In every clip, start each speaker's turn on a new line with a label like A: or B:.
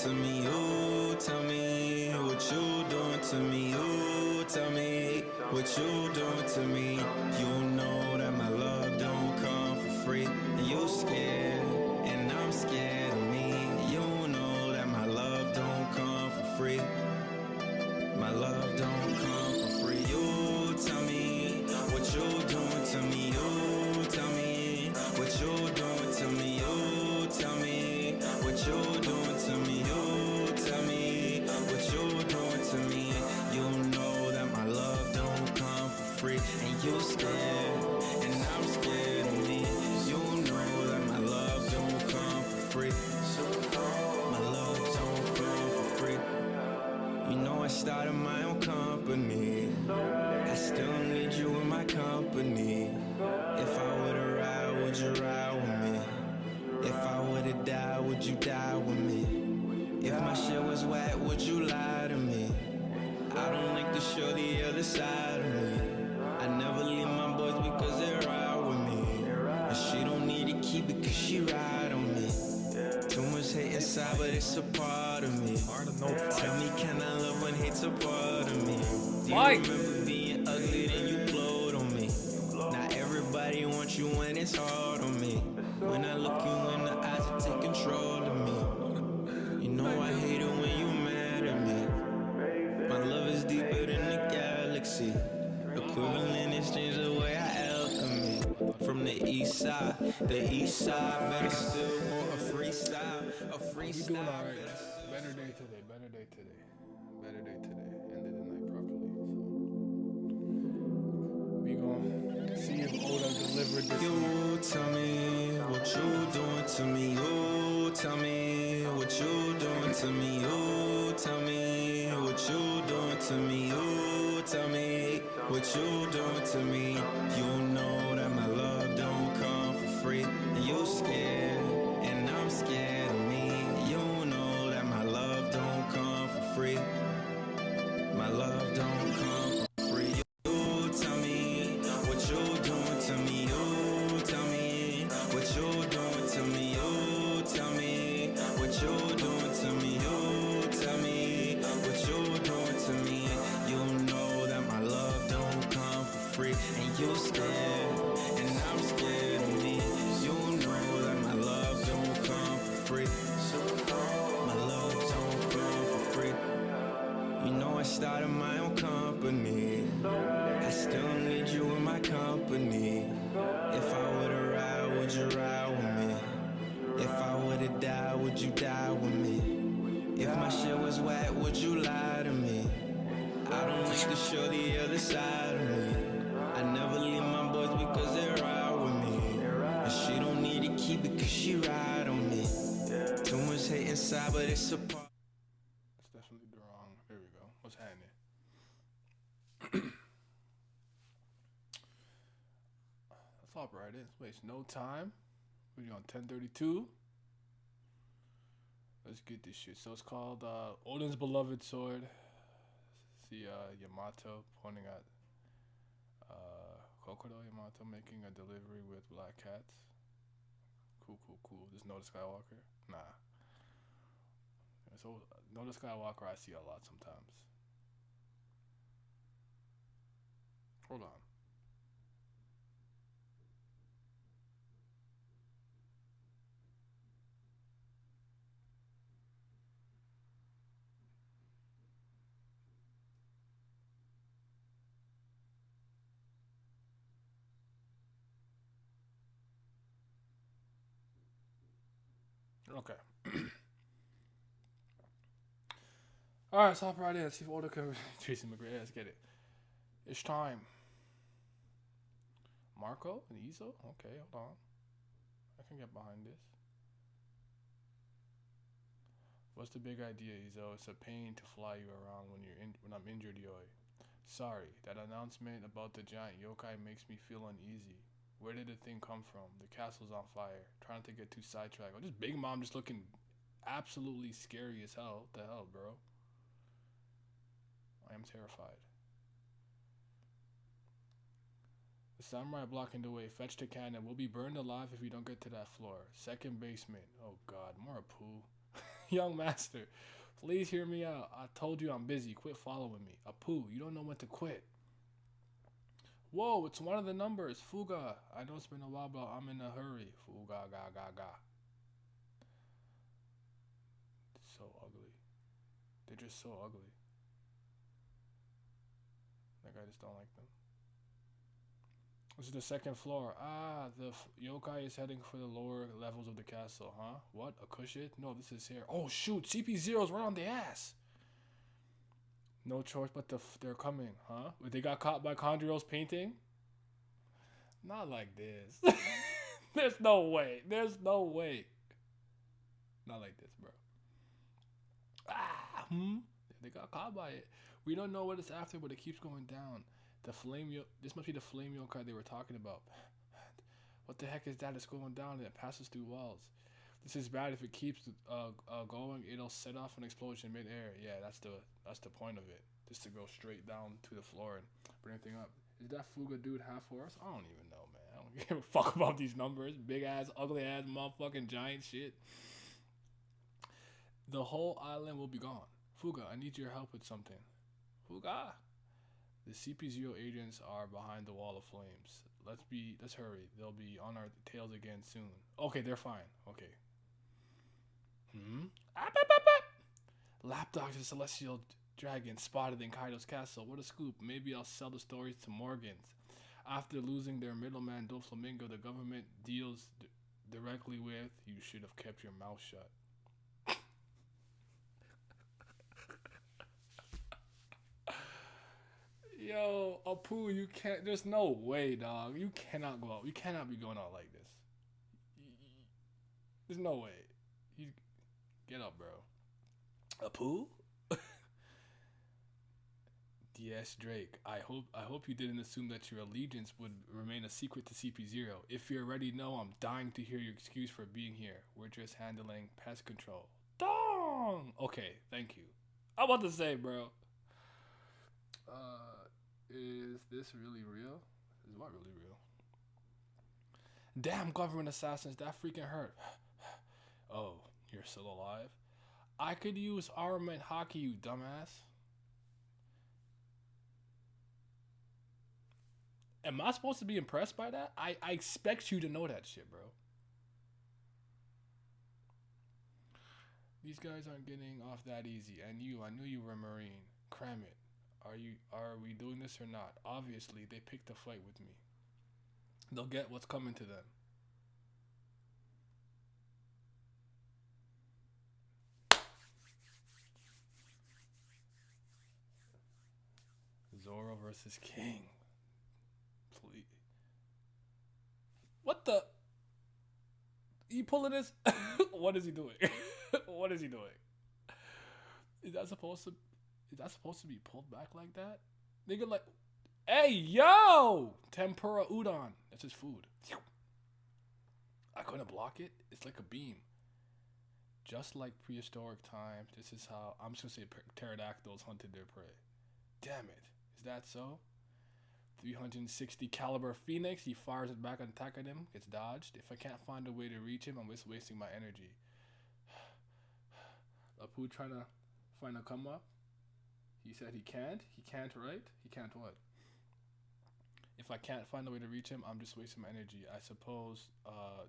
A: to me? Oh, tell me what you doing to me. Oh, tell me what you doing to me. You know that my love don't come for free. And you scared, and I'm scared of me. You know that my love don't come for free. My love don't come for free. You tell me what you doing to me. You tell me what you doing to me. You tell me what you doing to me. You tell me what you doing to me. You know that my love don't come for free. And you scared, and I'm scared of me. You know that my love don't come for free. My love don't come for free. You know I started my own company. I still need you in my company. If I would've ride, would you ride with me? If I would've died, would you die with me? If my shit was whack, would you lie to me? I don't like to show the other side of me. I never leave my boys because they ride with me. And she don't need to keep it cause she ride on me. Too much hate inside, but it's a part of me. Tell me, can I love when hate's a part of me? Do you remember being ugly, then you glowed on me? Not everybody wants you when it's hard on me. When I look you in the eyes, you take control of me. You know I hate it when you mad at me. My love is deeper than the galaxy. Equivalent exchange the way I alchemy. From the east side, better still for a freestyle. A freestyle.
B: We doing alright. Better day today. Better day today. Better day today. Ended the night properly. So we gonna see if Oda delivered this.
A: You tell me what you doing to me. You tell me what you doing to me. You tell me what you doing to me. You tell me what you doing to me. You know that my love don't come for free. And you scared, and I'm scared of me. You know that my love don't come for free. My love don't come for free. You tell me what you doing to me. You tell me what you doing to me. You tell me what you doing to me. You tell me what you doing to me. You know that my love don't come for free. And you scared, and I'm scared of me. You know that my love don't come for free. My love don't come for free. You know I started my own company. I still need you in my company. If I would've ride, would you ride with me? If I would've died, would you die with me? If my shit was whack, would you lie to me? I don't like to show the other side of me. I never leave my boys because they ride with me. And she don't need to keep it cause she ride on me. Too much hate inside, but it's a part.
B: That's definitely the wrong. There we go. What's happening? Let's hop right in. Let's waste no time. We're on 10:32. Let's get this shit. So it's called Odin's Beloved Sword. See Yamato pointing at Kokoro Yamato making a delivery with black cats. Cool. Just Noda Skywalker? Nah. So Noda Skywalker I see a lot sometimes. Hold on. Okay. Alright, let's hop right in. See if Oda can Tracy McGrady. Let's get it. It's time. Marco and Izo? Okay, hold on. I can get behind this. What's the big idea, Izo? It's a pain to fly you around when I'm injured, Yoi. Sorry, that announcement about the giant yokai makes me feel uneasy. Where did the thing come from? The castle's on fire. Trying to get too sidetracked. Oh, this Big Mom just looking absolutely scary as hell. What the hell, bro? I am terrified. The samurai blocking the way. Fetch the cannon. We'll be burned alive if we don't get to that floor. Second basement. Oh god, more poo. Young master, please hear me out. I told you I'm busy. Quit following me. Apu, you don't know when to quit. Whoa, it's one of the numbers. Fuga. I know it's been a while, but I'm in a hurry. Fuga, ga, ga, ga. So ugly. They're just so ugly. Like, I just don't like them. This is the second floor. Ah, the yokai is heading for the lower levels of the castle, huh? What? A cushion? No, this is here. Oh, shoot. CP0's right on the ass. No choice but they're coming, huh? They got caught by Condrio's painting? Not like this. There's no way. There's no way. Not like this, bro. Ah, They got caught by it. We don't know what it's after, but it keeps going down. This must be the flame yokai they were talking about. What the heck is that? It's going down and it passes through walls. This is bad. If it keeps going, it'll set off an explosion mid-air. Yeah, that's the point of it. Just to go straight down to the floor and bring everything up. Is that Fuga dude half horse? I don't even know, man. I don't give a fuck about these numbers. Big ass, ugly ass, motherfucking giant shit. The whole island will be gone. Fuga, I need your help with something. Fuga. The CP0 agents are behind the wall of flames. Let's hurry. They'll be on our tails again soon. Okay, they're fine. Okay. Lapdog's a celestial dragon spotted in Kaido's castle. What a scoop. Maybe I'll sell the stories to Morgans. After losing their middleman Doflamingo, the government deals directly with. You should have kept your mouth shut. Yo, Apu, you can't. There's no way, dog. You cannot go out. You cannot be going out like this. There's no way. You get up, bro. Apu? DS Drake. I hope you didn't assume that your allegiance would remain a secret to CP0. If you already know, I'm dying to hear your excuse for being here. We're just handling pest control. Dong. Okay, thank you. I'm about to say, bro. Is this really real? Is what really real? Damn government assassins, that freaking hurt. Oh, you're still alive? I could use armament hockey, you dumbass. Am I supposed to be impressed by that? I expect you to know that shit, bro. These guys aren't getting off that easy. And I knew you were a Marine. Cram it. Are we doing this or not? Obviously, they picked a fight with me. They'll get what's coming to them. Zoro versus King. Please. What the? You pulling this? What is he doing? What is he doing? Is that supposed to be pulled back like that? Nigga, like, hey, yo! Tempura udon. That's his food. I couldn't block it. It's like a beam. Just like prehistoric times, this is how, I'm just gonna say pterodactyls hunted their prey. Damn it. Is that so? 360 caliber Phoenix. He fires it back on attacking him. Gets dodged. If I can't find a way to reach him, I'm just wasting my energy. Apu trying to find a come up. He said he can't. He can't, right? He can't what? If I can't find a way to reach him, I'm just wasting my energy. I suppose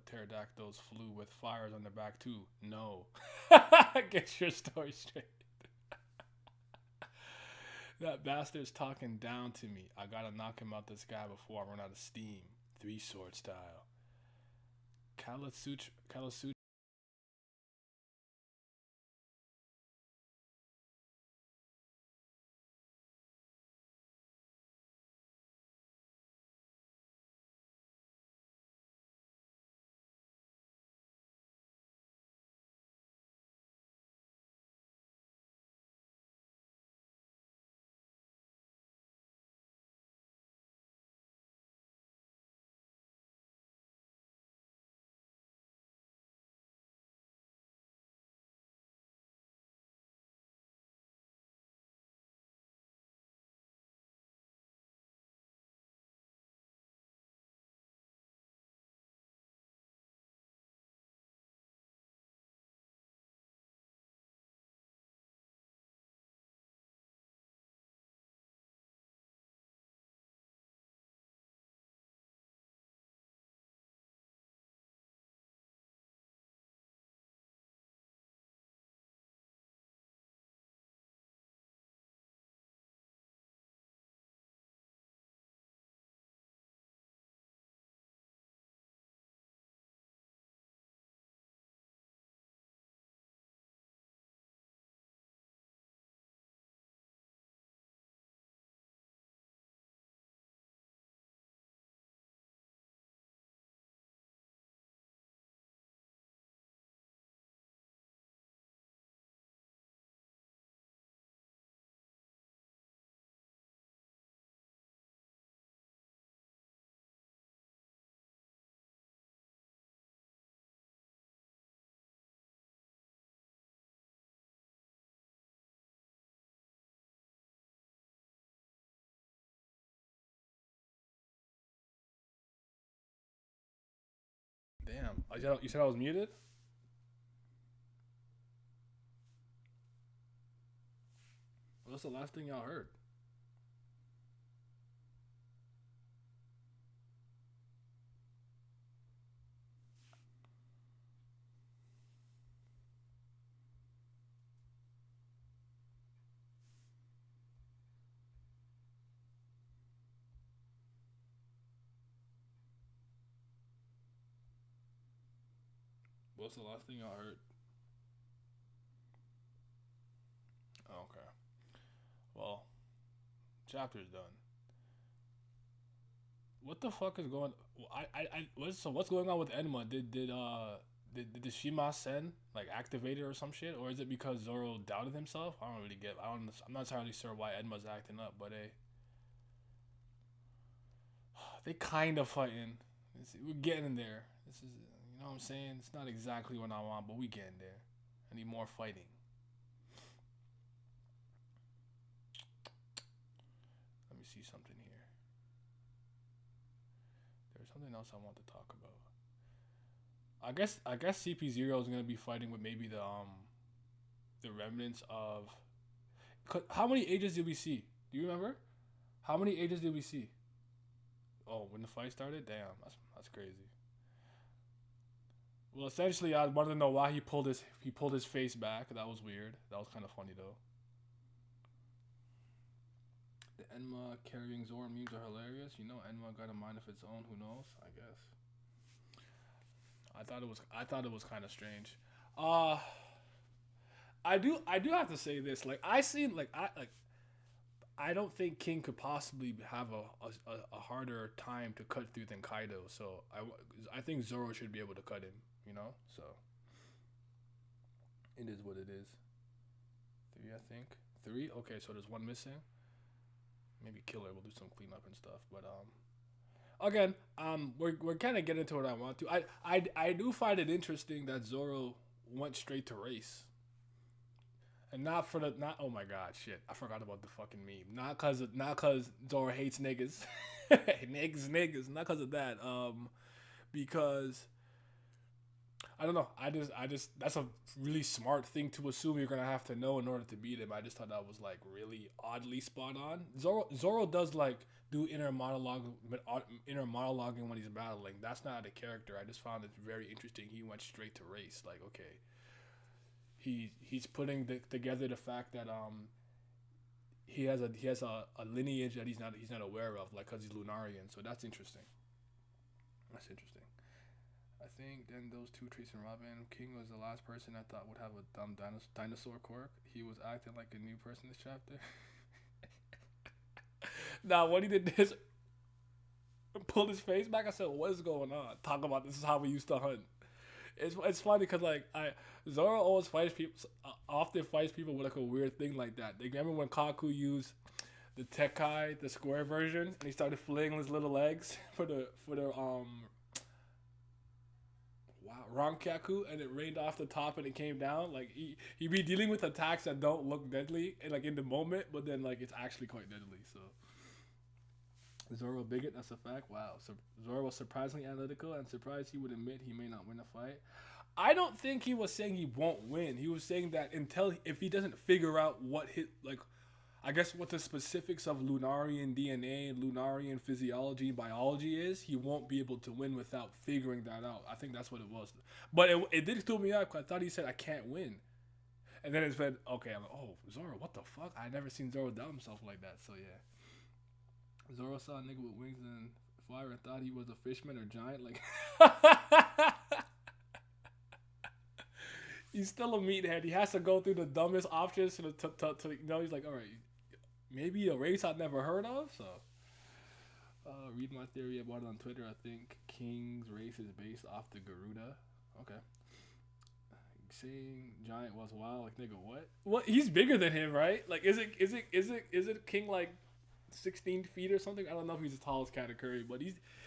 B: pterodactyls flew with fires on their back too. No. Get your story straight. That bastard's talking down to me. I gotta knock him out this guy before I run out of steam. 3-sword style. Kalasutra Damn. You said I was muted? What's the last thing y'all heard? What's the last thing y'all heard? Okay. Well, chapter's done. What the fuck is going? What's going on with Enma? Did the Shima Sen like activate it or some shit, or is it because Zoro doubted himself? I don't really get. I'm not entirely sure why Enma's acting up, but they kind of fighting. We're getting there. This is, you know what I'm saying? It's not exactly what I want, but we getting there. I need more fighting. Let me see something here. There's something else I want to talk about. I guess CP0 is gonna be fighting with maybe the remnants of. How many ages did we see? Do you remember? How many ages did we see? Oh, when the fight started? Damn, that's crazy. Well, essentially, I wanted to know why he pulled his face back. That was weird. That was kind of funny though. The Enma carrying Zoro memes are hilarious. You know, Enma got a mind of its own. Who knows? I guess. I thought it was kind of strange. I do have to say this. Like I don't think King could possibly have a harder time to cut through than Kaido. So I think Zoro should be able to cut him. You know, so it is what it is. 3, I think. 3. Okay, so there's 1 missing. Maybe Killer will do some cleanup and stuff, but again, we're kind of getting to what I want to. I do find it interesting that Zoro went straight to race, and not. Oh my god, shit! I forgot about the fucking meme. Not cause Zoro hates niggas, niggas. Not cause of that. Because I don't know. I just that's a really smart thing to assume you're gonna have to know in order to beat him. I just thought that was like really oddly spot on. Zoro does like do inner monologuing when he's battling. That's not a character. I just found it very interesting. He went straight to race. Like, okay, he's putting together the fact that he has a lineage that he's not aware of, like, cause he's Lunarian. So that's interesting. That's interesting. I think then those two, Trace and Robin. King was the last person I thought would have a dumb dinosaur quirk. He was acting like a new person this chapter. Now, when he did this, pulled his face back, I said, "What is going on?" Talk about this is how we used to hunt. It's funny because like Zoro always often fights people with like a weird thing like that. They remember when Kaku used the Tekkai, the square version, and he started flinging his little legs for the Rankaku, and it rained off the top and it came down. Like he be dealing with attacks that don't look deadly and like in the moment, but then like it's actually quite deadly. So Zoro bigot, that's a fact. Wow. So Zoro was surprisingly analytical and surprised he would admit he may not win a fight. I don't think he was saying he won't win. He was saying that if he doesn't figure out what what the specifics of Lunarian DNA, Lunarian physiology, and biology is, he won't be able to win without figuring that out. I think that's what it was. But it did throw me off because I thought he said, I can't win. And then it's been, okay, I'm like, oh, Zoro, what the fuck? I never seen Zoro doubt himself like that, so yeah. Zoro saw a nigga with wings and fire and thought he was a fishman or giant. Like, he's still a meathead. He has to go through the dumbest options to he's like, all right, maybe a race I've never heard of. So, read my theory about it on Twitter. I think King's race is based off the Garuda. Okay. Saying giant was wild. Like, nigga, what? What? He's bigger than him, right? Like, is it King like 16 feet or something? I don't know if he's the tallest category, but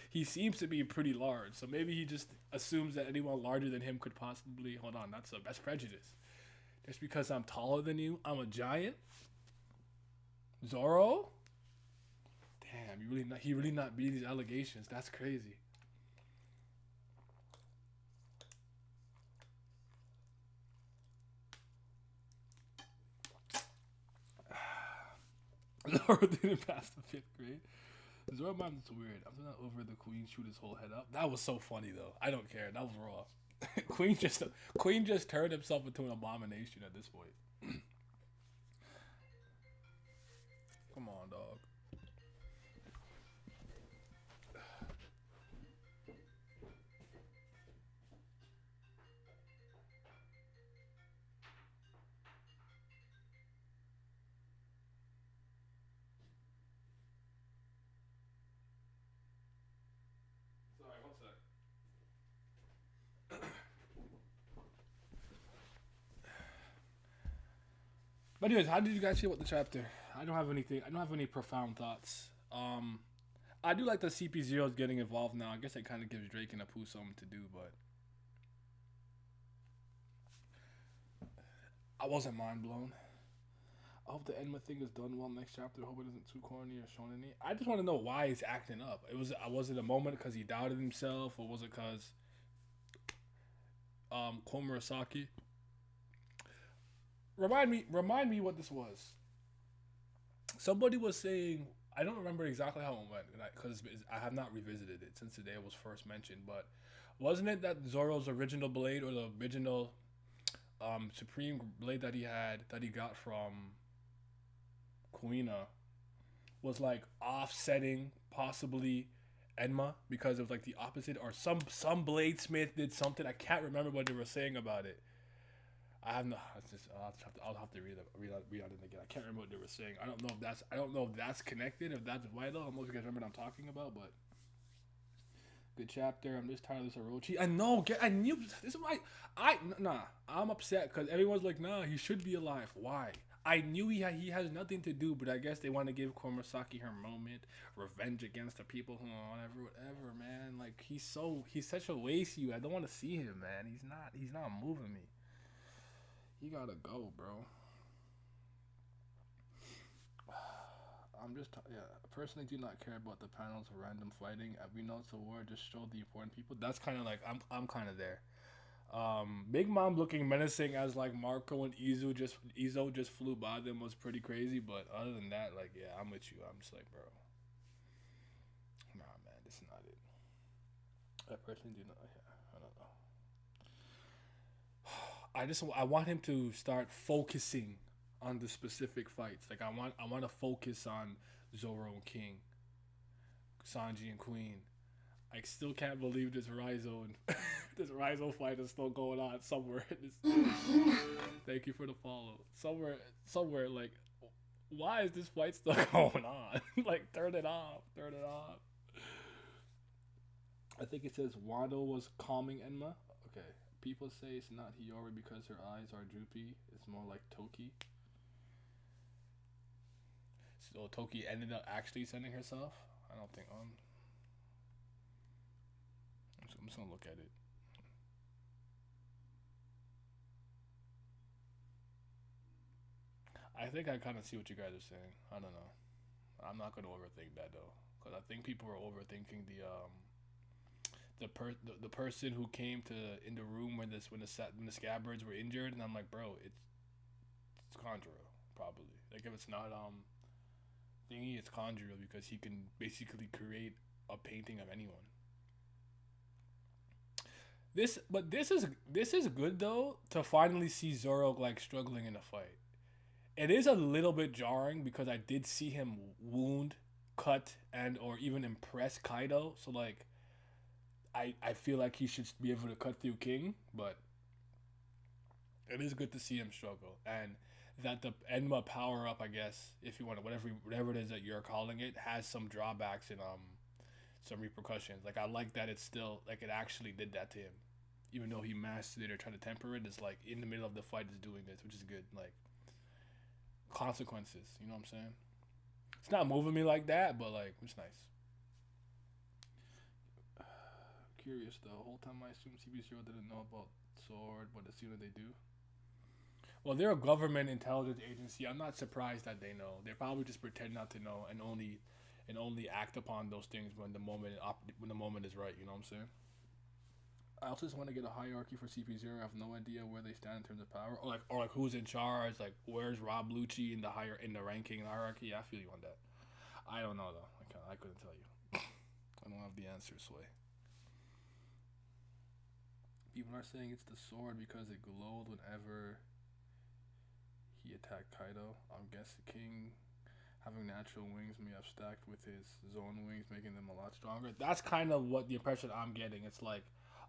B: he seems to be pretty large. So maybe he just assumes that anyone larger than him could possibly. Hold on, that's prejudice. Just because I'm taller than you, I'm a giant. Zoro? Damn, he really not beat these allegations. That's crazy. Zoro didn't pass the 5th grade. Zoro mom is weird. I'm not over the queen shoot his whole head up. That was so funny though. I don't care. That was raw. Queen just turned himself into an abomination at this point. Come on, dog. Sorry, one sec. But anyways, how did you guys feel about the chapter? I don't have anything. I don't have any profound thoughts. I do like that CP0 is getting involved now. I guess it kind of gives Drake and Apu something to do, but I wasn't mind blown. I hope the Enma thing is done well next chapter. I hope it isn't too corny or shown any. I just want to know why he's acting up. Was it a moment because he doubted himself, or was it because Komurasaki? Remind me what this was. Somebody was saying, I don't remember exactly how it went because I have not revisited it since the day it was first mentioned. But wasn't it that Zoro's original blade or the original supreme blade that he got from Kuina was like offsetting possibly Enma because it was like the opposite, or some bladesmith did something. I can't remember what they were saying about it. I have no. I'll have to read it again. I can't remember what they were saying. I don't know if that's connected. If that's vital. I don't know if you guys remember what I'm talking about, but good chapter. I'm just tired of this Orochi. I knew this is why. I'm upset because everyone's like, nah, he should be alive. Why? I knew he has nothing to do, but I guess they want to give Komurasaki her moment, revenge against the people who whatever, man. Like he's such a waste. I don't want to see him, man. He's not moving me. He gotta go, bro. I personally do not care about the panels of random fighting. We know it's a war, just show the important people. That's kind of like I'm kind of there. Big Mom looking menacing as like Marco and Izo just flew by them was pretty crazy. But other than that, like yeah, I'm with you. I'm just like, bro, nah, man, this is not it. I personally do not. Yeah, I don't know. I want him to start focusing on the specific fights. Like I want to focus on Zoro and King, Sanji and Queen. I still can't believe this Raizo and this Raizo fight is still going on somewhere. Thank you for the follow. Somewhere like, why is this fight still going on? Like, turn it off. I think it says Wano was calming Enma. Okay. People say it's not Hiyori because her eyes are droopy. It's more like Toki. So Toki ended up actually sending herself? I don't think. I'm just gonna look at it. I think I kind of see what you guys are saying. I don't know. I'm not gonna overthink that though, because I think people are overthinking the person who came to in the room when the scabbards were injured, and I'm like, bro, it's Conjuro probably. Like if it's not thingy, it's Conjuro because he can basically create a painting of anyone. This is good though to finally see Zoro like struggling in a fight. It is a little bit jarring because I did see him wound, cut, and or even impress Kaido. So like I feel like he should be able to cut through King, but it is good to see him struggle and that the Enma power up, I guess, if you want to, whatever it is that you're calling it, has some drawbacks and some repercussions. Like I like that it's still like it actually did that to him, even though he mastered it or tried to temper it. It's like in the middle of the fight is doing this, which is good. Like consequences, you know what I'm saying? It's not moving me like that, but like it's nice. Curious though. The whole time I assumed CB0 didn't know about Sword, but as soon as they do, well, they're a government intelligence agency. I'm not surprised that they know. They probably just pretend not to know and only act upon those things when the moment is right. You know what I'm saying? I also just want to get a hierarchy for CP0. I have no idea where they stand in terms of power, or like who's in charge. Like where's Rob Lucci in the ranking and hierarchy? Yeah, I feel you on that. I don't know though. I couldn't tell you. I don't have the answer, Sway. People are saying it's the sword because it glowed whenever he attacked Kaido. I'm guessing King having natural wings may have stacked with his zone wings, making them a lot stronger. That's kind of what the impression I'm getting. It's like,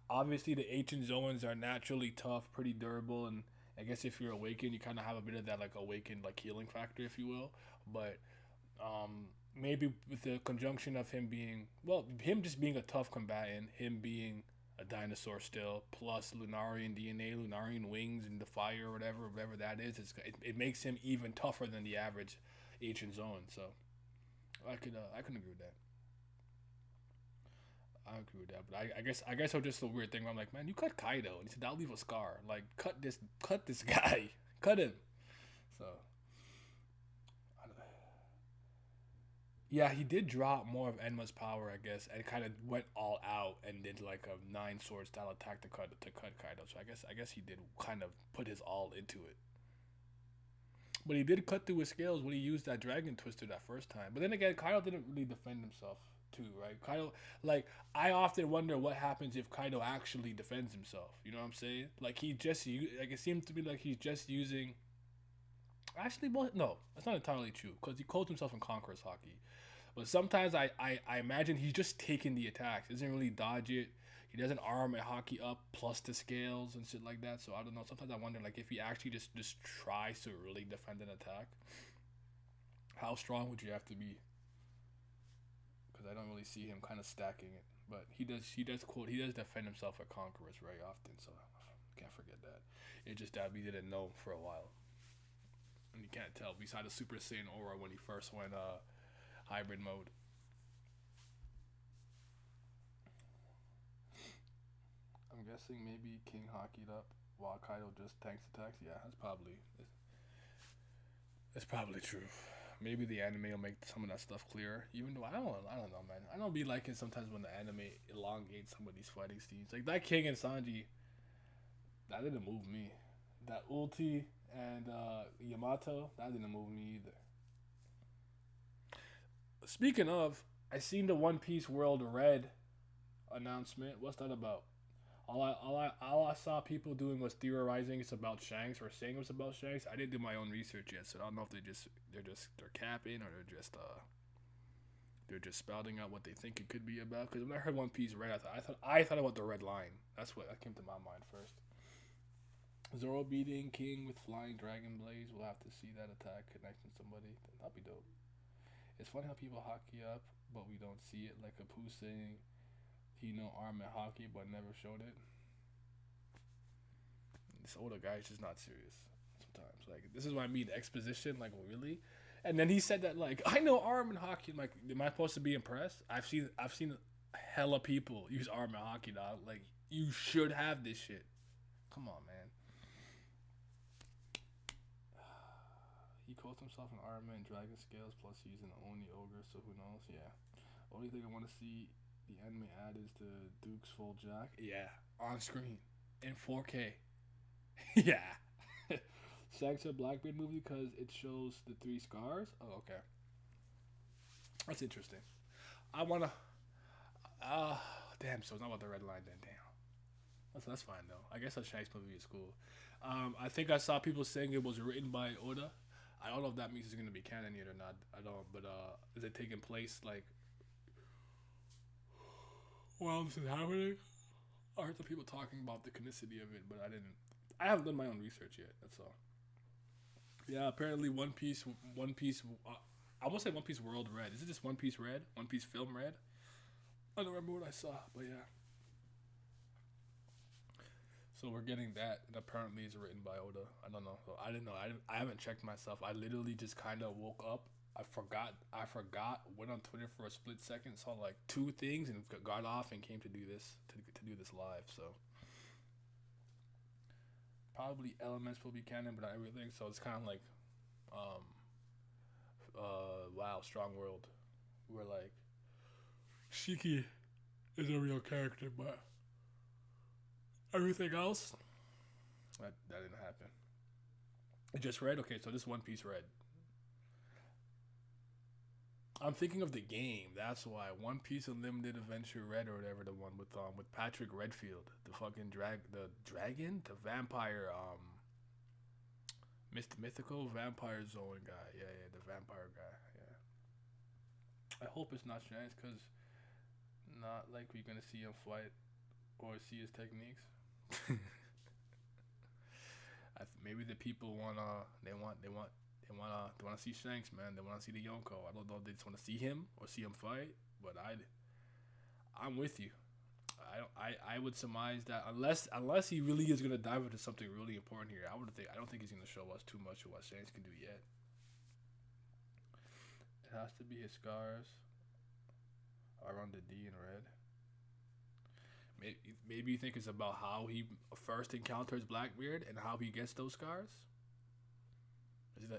B: obviously the ancient zones are naturally tough, pretty durable, and I guess if you're awakened, you kind of have a bit of that like awakened like healing factor, if you will. But maybe with the conjunction of him just being a tough combatant, him being a dinosaur still, plus Lunarian DNA, Lunarian wings, and the fire, or whatever that is, it makes him even tougher than the average ancient zone. So I can agree with that. I agree with that, but I guess I'm just a weird thing where I'm like, man, you cut Kaido, and he said that'll leave a scar. Like, cut this guy, cut him. So, yeah, he did drop more of Enma's power, I guess, and kind of went all out and did like a 9 sword style attack to cut Kaido. So I guess he did kind of put his all into it. But he did cut through his scales when he used that Dragon Twister that first time. But then again, Kaido didn't really defend himself too, right? Kaido, like, I often wonder what happens if Kaido actually defends himself. You know what I'm saying? Like, it seems to be like he's just using. Actually, well, no, that's not entirely true because he calls himself in Conqueror's Haki. But sometimes I imagine he's just taking the attacks. He doesn't really dodge it. He doesn't arm a Haki up plus the scales and shit like that. So I don't know. Sometimes I wonder like if he actually just tries to really defend an attack, how strong would you have to be? Because I don't really see him kind of stacking it. But he does defend himself at Conquerors very often. So can't forget that. It's just that we didn't know for a while. And you can't tell. We saw the Super Saiyan aura when he first went hybrid mode. I'm guessing maybe King hockeyed up while Kaido just tanks attacks. Yeah, that's probably true. Maybe the anime will make some of that stuff clearer. Even though I don't know, man. I don't be liking sometimes when the anime elongates some of these fighting scenes. Like that King and Sanji, that didn't move me. That ulti and Yamato, that didn't move me either. Speaking of, I seen the One Piece World Red announcement. What's that about? All I saw people doing was theorizing it's about Shanks or saying it's about Shanks. I didn't do my own research yet, so I don't know if they're capping or they're just spouting out what they think it could be about. Because when I heard One Piece Red, I thought about the Red Line. That's what came to my mind first. Zoro beating King with flying dragon blades. We'll have to see that attack connecting somebody. That'd be dope. It's funny how people hockey up, but we don't see it. Like Apu saying he know arm and hockey, but never showed it. This older guy is just not serious sometimes. Like, this is what I mean, exposition. Like, really? And then he said that, like, I know arm and hockey. I'm like, am I supposed to be impressed? I've seen hella people use arm and hockey, dog. Like, you should have this shit. Come on, man. He calls himself an armor and dragon scales, plus he's an Oni ogre, so who knows? Yeah. Only thing I want to see the anime ad is the Duke's full jack. Yeah, on screen in 4K. Yeah. Shanks a Blackbeard movie because it shows the 3 scars. Oh, okay. That's interesting. I wanna. Damn. So it's not about the Red Line then. Damn. That's fine though. I guess a Shanks movie is cool. I think I saw people saying it was written by Oda. I don't know if that means it's gonna be canon yet or not. I don't. But is it taking place like while this is happening? I heard some people talking about the canonicity of it, but I haven't done my own research yet. That's all. Yeah, apparently One Piece. I won't say One Piece World Red. Is it just One Piece Red? One Piece Film Red? I don't remember what I saw, but yeah. So we're getting that, and apparently it's written by Oda. I don't know. So I didn't know. I haven't checked myself. I literally just kind of woke up. I forgot. Went on Twitter for a split second, saw like 2 things, and got off and came to do this live. So probably elements will be canon, but not everything. So it's kind of like, wow, Strong World. We're like, Shiki is a real character, but Everything else, that didn't happen. Just red. Okay, so this One Piece red. I'm thinking of the game. That's why One Piece Unlimited Adventure Red or whatever, the one with Patrick Redfield, the fucking the dragon, the vampire mythical vampire zone guy. Yeah, yeah, the vampire guy. Yeah. I hope it's not Shanks, cause not like we're gonna see him fight or see his techniques. Maybe the people they want to see Shanks, man. They want to see the Yonko. I don't know if they just want to see him or see him fight, but I'm with you. I would surmise that unless he really is gonna dive into something really important here, I don't think he's gonna show us too much of what Shanks can do yet. It has to be his scars around the D in red. Maybe you think it's about how he first encounters Blackbeard and how he gets those scars.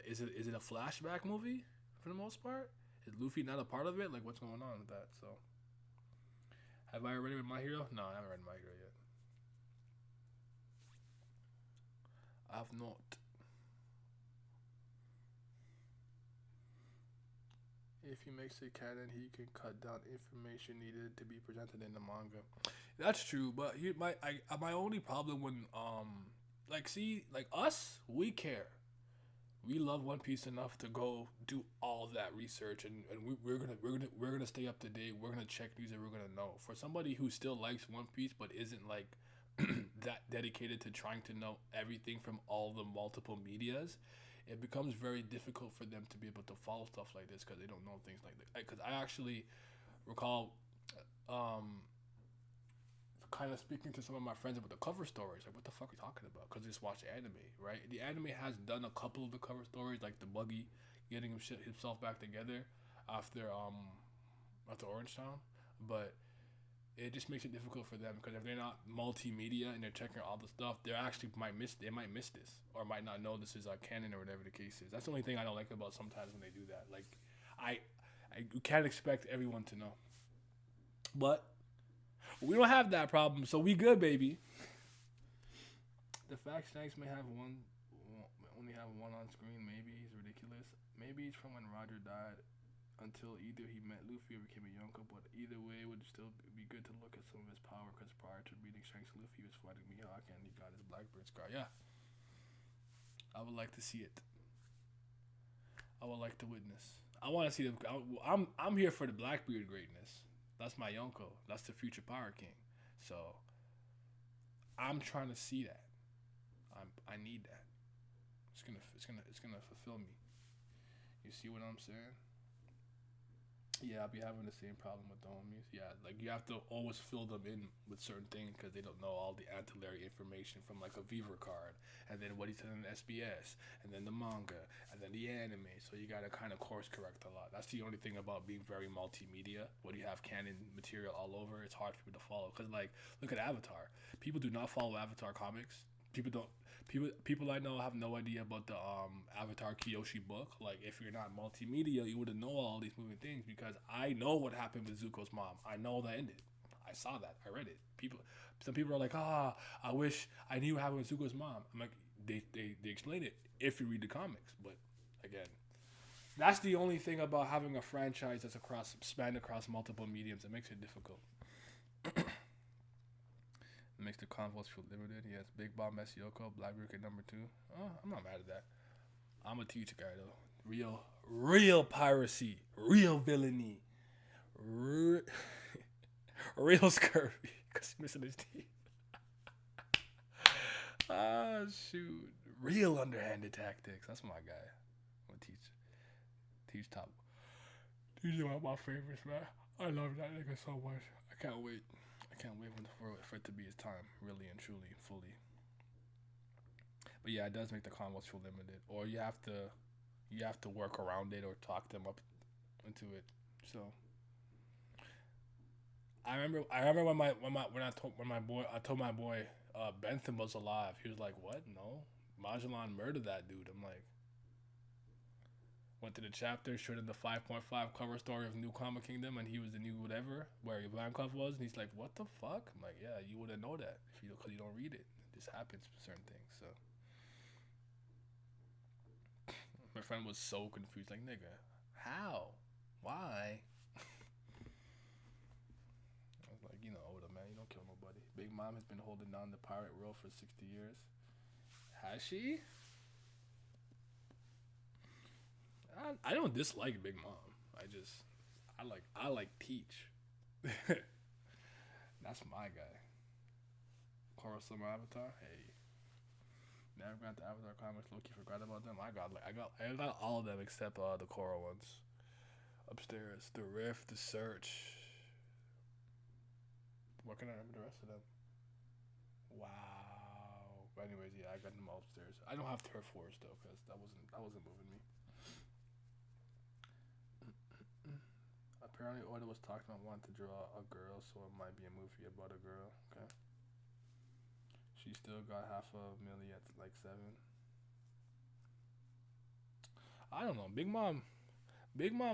B: Is it a flashback movie for the most part? Is Luffy not a part of it? Like, what's going on with that? So, have I already read My Hero? No, I haven't read My Hero yet. I have not. If he makes it canon, he can cut down information needed to be presented in the manga. That's true, but my only problem when like us, we care. We love One Piece enough to go do all that research, and we're gonna stay up to date. We're gonna check news, and we're gonna know. For somebody who still likes One Piece but isn't like that dedicated to trying to know everything from all the multiple medias, it becomes very difficult for them to be able to follow stuff like this because they don't know things like that. Because I actually recall, kind of speaking to some of my friends about the cover stories. Like, what the fuck are you talking about? Because they just watch the anime, right? The anime has done a couple of the cover stories, like the Buggy getting himself back together after Orange Town, but it just makes it difficult for them because if they're not multimedia and they're checking all the stuff, they might miss this or might not know this is canon or whatever the case is. That's the only thing I don't like about sometimes when they do that. Like, you can't expect everyone to know, but we don't have that problem, so we good, baby. The fact Shanks may have only have one on screen, maybe he's ridiculous. Maybe it's from when Roger died until either he met Luffy or became a Yonko, but either way, it would still be good to look at some of his power because prior to meeting Shanks, Luffy was fighting Mihawk and he got his Blackbeard scar. Yeah. I would like to see it. I would like to witness. I want to see them. I'm here for the Blackbeard greatness. That's my Yonko. That's the future Power King. So I'm trying to see that. I need that. It's gonna fulfill me. You see what I'm saying? Yeah, I'll be having the same problem with the homies. Yeah, like you have to always fill them in with certain things because they don't know all the ancillary information from like a Viver card, and then what he said in the SBS, and then the manga, and then the anime. So you gotta kind of course correct a lot. That's the only thing about being very multimedia. When you have canon material all over, it's hard for people to follow. Cause like, look at Avatar. People do not follow Avatar comics. People I know have no idea about the Avatar Kyoshi book. Like, if you're not multimedia, you wouldn't know all these moving things because I know what happened with Zuko's mom. I know that ended. I saw that. I read it. Some people are like, I wish I knew what happened with Zuko's mom. I'm like, they explain it if you read the comics. But again, that's the only thing about having a franchise that's spanned across multiple mediums. It makes it difficult. Makes the convos feel limited. Yes, Big Bomb, Yoko, Blackbeard at number 2. Oh, I'm not mad at that. I'm a teacher guy though. Real piracy, real villainy, real scurvy. Cause he's missing his teeth. Shoot, real underhanded tactics. That's my guy. I'm gonna teach top. He's one of my favorites, man. I love that nigga so much. I can't wait for it to be his time, really and truly, fully. But yeah, it does make the combos feel limited, or you have to work around it or talk them up into it. So I remember when I told my boy Bentham was alive. He was like, "What? No, Magellan murdered that dude." I'm like, Went to the chapter, showed him the 5.5 cover story of New Comic Kingdom, and he was the new whatever, where Ivankov was, and he's like, what the fuck? I'm like, yeah, you wouldn't know that if you because you don't read it. It just happens with certain things. So my friend was so confused, like, nigga, how? Why? I was like, Oda, man, you don't kill nobody. Big Mom has been holding down the pirate world for 60 years. Has she? I don't dislike Big Mom. I like Teach. That's my guy. Korra Summer Avatar. Hey, never got the Avatar comics. Loki forgot about them. I got all of them except the Korra ones. Upstairs, the Rift, the Search. What can I remember the rest of them? Wow. But anyways, yeah, I got them all upstairs. I don't have Turf Wars though, cause that wasn't moving me. Apparently, Oda was talking about wanting to draw a girl, so it might be a movie about a girl. Okay. She still got $500,000 at like 7. I don't know. Big Mom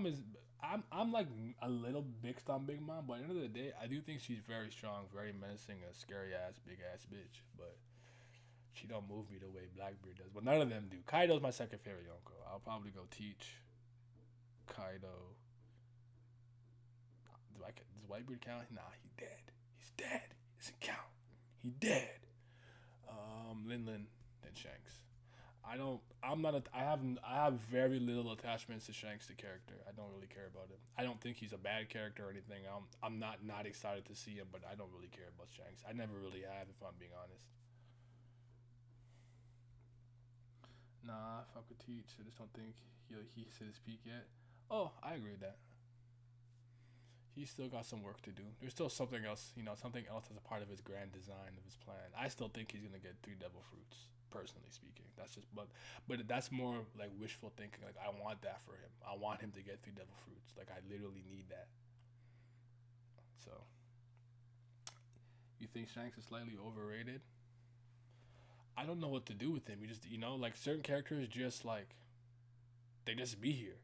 B: is. I'm like a little mixed on Big Mom, but at the end of the day, I do think she's very strong, very menacing, a scary ass, big ass bitch. But she don't move me the way Blackbeard does. But none of them do. Kaido's my second favorite Yonko. I'll probably go Teach, Kaido. Does Whitebeard count? Nah, he dead. He's dead. He doesn't count. He dead. Linlin, then Shanks. I have very little attachments to Shanks, the character. I don't really care about him. I don't think he's a bad character or anything. I'm not excited to see him, but I don't really care about Shanks. I never really have, if I'm being honest. Nah, fuck with Teach. I just don't think he's hit his peak yet. Oh, I agree with that. He's still got some work to do. There's still something else, something else as a part of his grand design of his plan. I still think he's gonna get 3 devil fruits, personally speaking. That's just, but that's more like wishful thinking. Like, I want that for him. I want him to get 3 devil fruits. Like, I literally need that. So, you think Shanks is slightly overrated? I don't know what to do with him. You just, like certain characters just like, they just be here,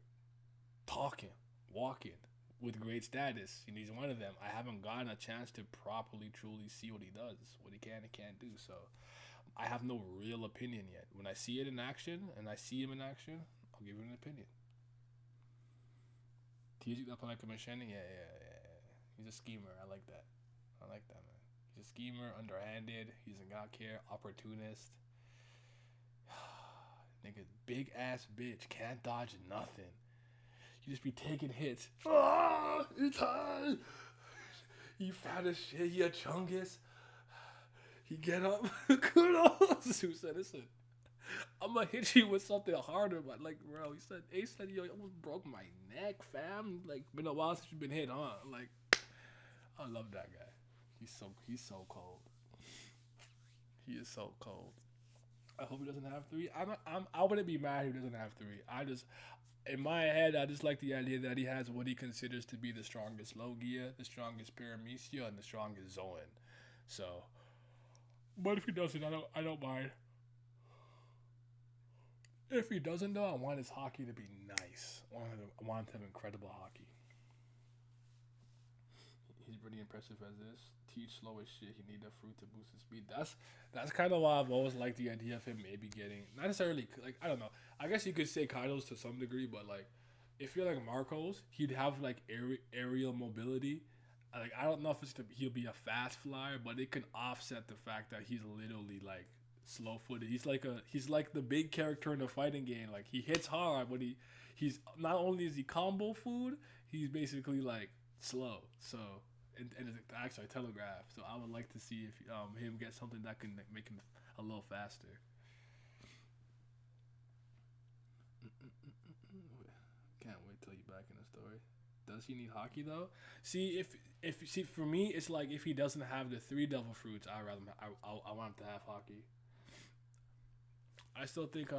B: talking, walking, with great status. He's one of them. I haven't gotten a chance to properly, truly see what he does, what he can and can't do. So I have no real opinion yet. When I see it in action, and I see him in action, I'll give him an opinion. Teasing up like a machine, yeah. He's a schemer. I like that, man. He's a schemer, underhanded. He doesn't got care, opportunist. Nigga, big ass bitch, can't dodge nothing. You just be taking hits. It's hard. He fat as shit. He a chungus. He get up. Kudos. Who said, listen, I'm gonna hit you with something harder. But like, bro, he said, yo, you almost broke my neck, fam. Like, been a while since you've been hit, huh? Like, I love that guy. He's so cold. He is so cold. I hope he doesn't have 3. I wouldn't be mad if he doesn't have 3. In my head, I just like the idea that he has what he considers to be the strongest Logia, the strongest Paramecia, and the strongest Zoan. So, but if he doesn't, I don't mind. If he doesn't, though, I want his hockey to be nice. I want him to have incredible hockey. He's pretty impressive as this. Teach slow as shit. He need a fruit to boost his speed. That's kind of why I've always liked the idea of him maybe getting, not necessarily, like, I don't know. I guess you could say Kaido's to some degree, but like, if you're like Marcos, he'd have like aerial mobility. Like, I don't know if he'll be a fast flyer, but it can offset the fact that he's literally like slow footed. He's like the big character in the fighting game. Like, he hits hard, but he's not only is he combo food, he's basically like slow. So. And it's actually a telegraph, so I would like to see if him get something that can make him a little faster. Can't wait till he's back in the story. Does he need hockey though? See, if for me, it's like if he doesn't have the 3 devil fruits, I want him to have hockey. I still think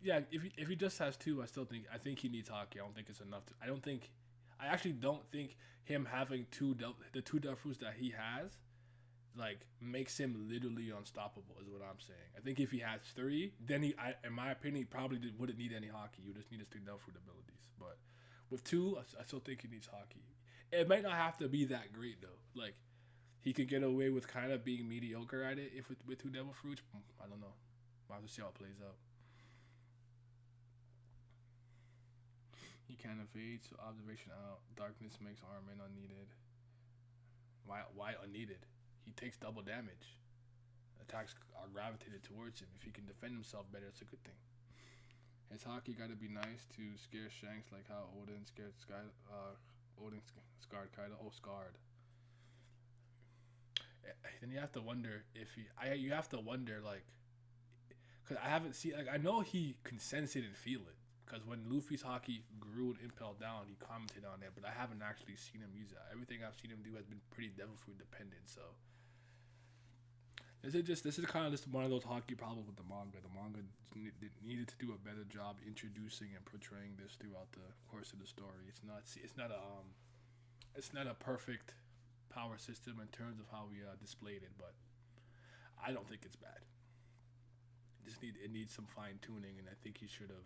B: if he just has 2, I think he needs hockey. I don't think it's enough. I actually don't think him having the 2 devil fruits that he has like makes him literally unstoppable. Is what I'm saying. I think if he has three, then in my opinion, he probably wouldn't need any Haki. You just need his 3 Devil Fruit abilities. But with 2, I still think he needs Haki. It might not have to be that great though. Like he could get away with kind of being mediocre at it if with 2 Devil Fruits. I don't know. We'll have to see how it plays out. He can evade, so observation out. Darkness makes armament unneeded. Why unneeded? He takes double damage. Attacks are gravitated towards him. If he can defend himself better, it's a good thing. His Haki gotta be nice to scare Shanks, like how Odin scared Odin scarred Kaido. Oh, scarred. Then you have to wonder if you have to wonder like, cause I haven't seen like I know he can sense it and feel it. Because when Luffy's Haki grew and impelled down, he commented on it, but I haven't actually seen him use it. Everything I've seen him do has been pretty Devil Fruit dependent. So this is kind of just one of those Haki problems with the manga. The manga needed to do a better job introducing and portraying this throughout the course of the story. It's not a perfect power system in terms of how we displayed it, but I don't think it's bad. It needs some fine tuning, and I think he should have.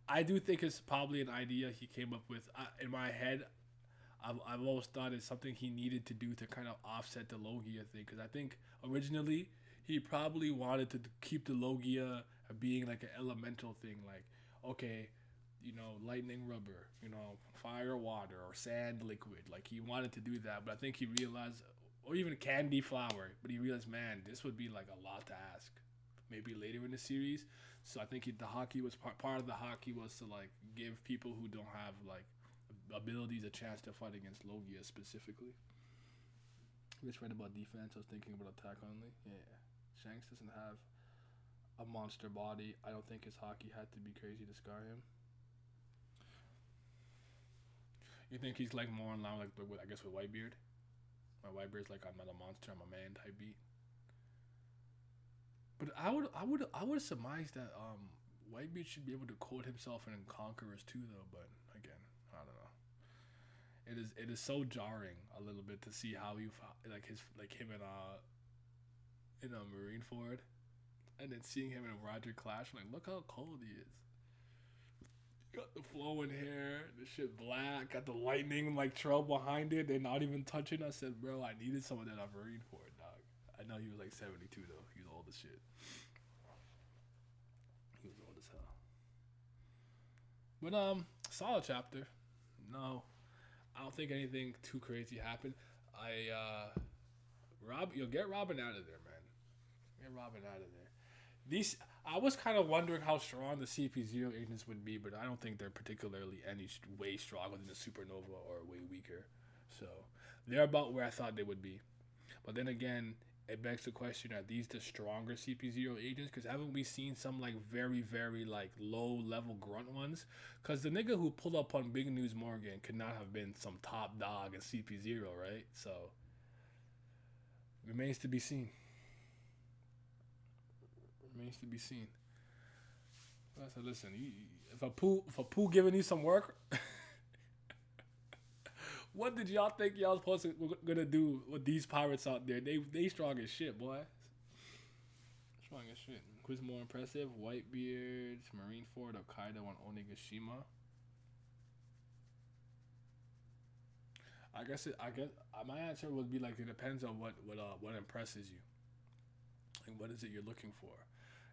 B: I do think it's probably an idea he came up with. In my head, I've always thought it's something he needed to do to kind of offset the Logia thing. Because I think originally he probably wanted to keep the Logia being like an elemental thing. Like, okay, lightning rubber, fire water, or sand liquid. Like he wanted to do that. But I think he realized, or even candy flower. But he realized, man, this would be like a lot to ask. Maybe later in the series. So I think the Haki was part of the Haki was to like give people who don't have like abilities a chance to fight against Logia specifically. We just read about defense. I was thinking about attack only. Yeah, Shanks doesn't have a monster body. I don't think his Haki had to be crazy to scar him. You think he's like more in line like with Whitebeard? My Whitebeard's like, I'm not a monster, I'm a man type beat. But I would surmise that Whitebeard should be able to code himself in Conquerors too, though. But again, I don't know. It is so jarring a little bit to see how you like him in a Marineford, and then seeing him in Roger Clash. Like, look how cold he is. Got the flowing hair, the shit black, got the lightning like trail behind it. They're not even touching. I said, bro, I needed some of that on Marineford, dog. I know he was like 72 though. He was old as shit. He was old as hell. But solid chapter. No, I don't think anything too crazy happened. You'll get Robin out of there, man. Get Robin out of there. I was kind of wondering how strong the CP0 agents would be, but I don't think they're particularly any way stronger than the Supernova or way weaker. So they're about where I thought they would be. But then again, it begs the question, are these the stronger CP0 agents? Because haven't we seen some like very, very like low level grunt ones? Because the nigga who pulled up on Big News Morgan could not have been some top dog in CP0, right? So remains to be seen. Remains to be seen. So listen, if a poo giving you some work, what did y'all think y'all was gonna do with these pirates out there? They strong as shit, boy. Strong as shit. Who's more impressive? Whitebeard, Marineford, or Kaido on Onigashima? I guess my answer would be like it depends on what impresses you. Like what is it you're looking for?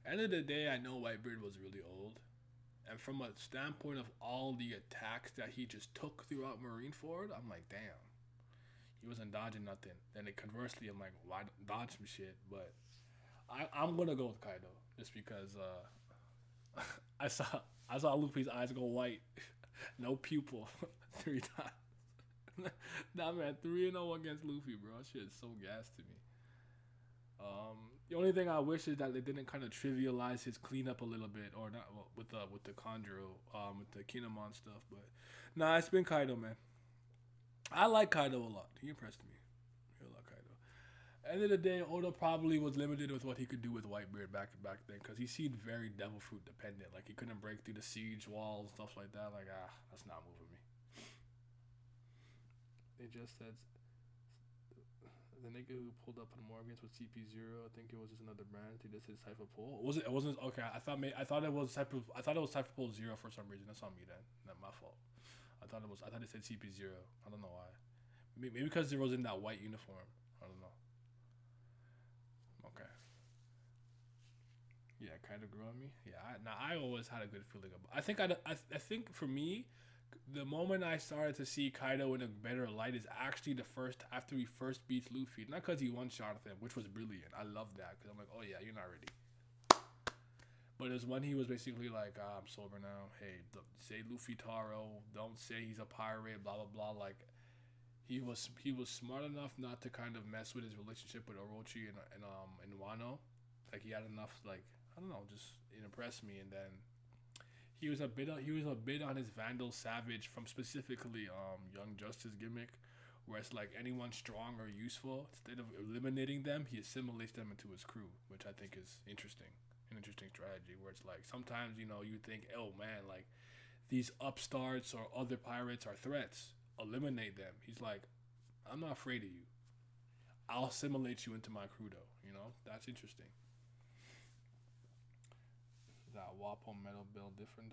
B: End of the day, I know Whitebeard was really old, and from a standpoint of all the attacks that he just took throughout Marineford, I'm like, damn, he wasn't dodging nothing. Then conversely, I'm like, why dodge some shit? But I'm gonna go with Kaido just because I saw Luffy's eyes go white, no pupil, 3 times. Nah, man, 3-0 against Luffy, bro. That shit is so gas to me. The only thing I wish is that they didn't kind of trivialize his cleanup a little bit, or not with the Conjuro, with the Kinemon stuff. But nah, it's been Kaido, man. I like Kaido a lot. He impressed me. I like Kaido. End of the day, Oda probably was limited with what he could do with Whitebeard back then, because he seemed very Devil Fruit dependent. Like he couldn't break through the siege walls, stuff like that. Like that's not moving me. They just said The nigga who pulled up on Morgan's with CP0, I think it was just another brand. He just his Cypher Pull. Was it? It wasn't. Okay, I thought it was Cypher. I thought it was Cypher Pull 0 for some reason. That's on me then. Not my fault. I thought it said CP0. I don't know why. Maybe because it was in that white uniform. I don't know. Okay. Yeah, kind of grew on me. Yeah. I always had a good feeling about. I think for me, the moment I started to see Kaido in a better light is actually the first after he first beats Luffy. Not because he one-shot him, which was brilliant. I love that because I'm like, oh yeah, you're not ready. But it was when he was basically like, I'm sober now. Hey, say Luffy Taro. Don't say he's a pirate. Blah blah blah. Like, he was smart enough not to kind of mess with his relationship with Orochi and Wano. Like he had enough. Like I don't know, just it impressed me. And then he was a bit on his Vandal Savage from specifically Young Justice gimmick, where it's like anyone strong or useful, instead of eliminating them, he assimilates them into his crew, which I think is interesting. An interesting strategy where it's like sometimes you think, oh man, like these upstarts or other pirates are threats, eliminate them. He's like, I'm not afraid of you, I'll assimilate you into my crew though. That's interesting. That Wapo metal build different.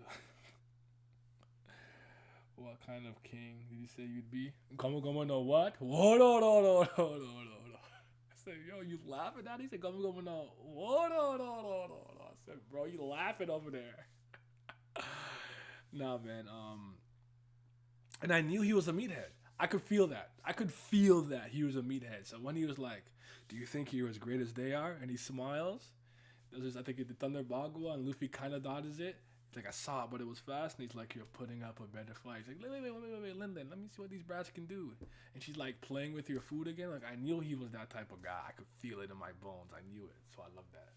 B: What kind of king did you say you'd be? Come no what? Whoa, no. I said, yo, you laughing at it? He said, come no. Whoa, no. I said, bro, you laughing over there. Nah, man. And I knew he was a meathead. I could feel that. He was a meathead. So when he was like, do you think you're as great as they are? And he smiles. I think the Thunder Bagua, and Luffy kind of dodges it. He's like, I saw it, but it was fast. And he's like, you're putting up a better fight. He's like, wait, Linden, let me see what these brats can do. And she's like playing with your food again. Like, I knew he was that type of guy. I could feel it in my bones. I knew it. So I love that.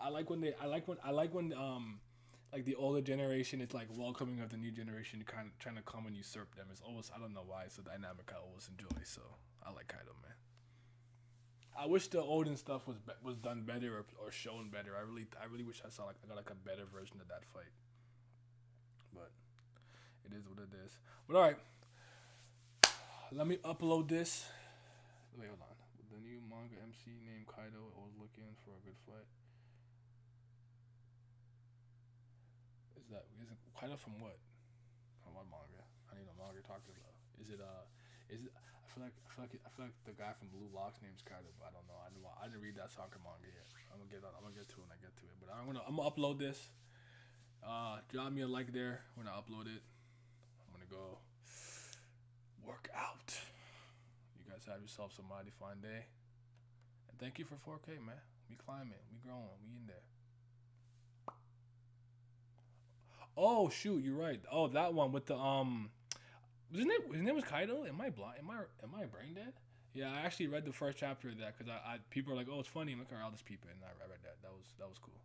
B: I like when like the older generation is like welcoming of the new generation, kind of trying to come and usurp them. It's always, I don't know why, it's a dynamic I always enjoy. So I like Kaido, man. I wish the Odin stuff was done better or shown better. I really wish I got a better version of that fight. But it is what it is. But all right, let me upload this. Wait, hold on. The new manga MC named Kaido. I was looking for a good fight. Is it Kaido from what? From what manga? I need a manga you're talking about. Is it I feel like the guy from Blue Lock's name's Kaido, but I don't know. I didn't read that soccer manga yet. I'm gonna get to it when I get to it. But I'm gonna upload this. Drop me a like there when I upload it. I'm gonna go work out. You guys have yourselves a mighty fine day. And thank you for 4K, man. We climbing, we growing, we in there. Oh shoot, you're right. Oh, that one with the his name was Kaido. Am I blind? Am I brain dead? Yeah, I actually read the first chapter of that because I people are like, oh, it's funny. I'm like, all right, I'll just peep it, and I read that. That was cool.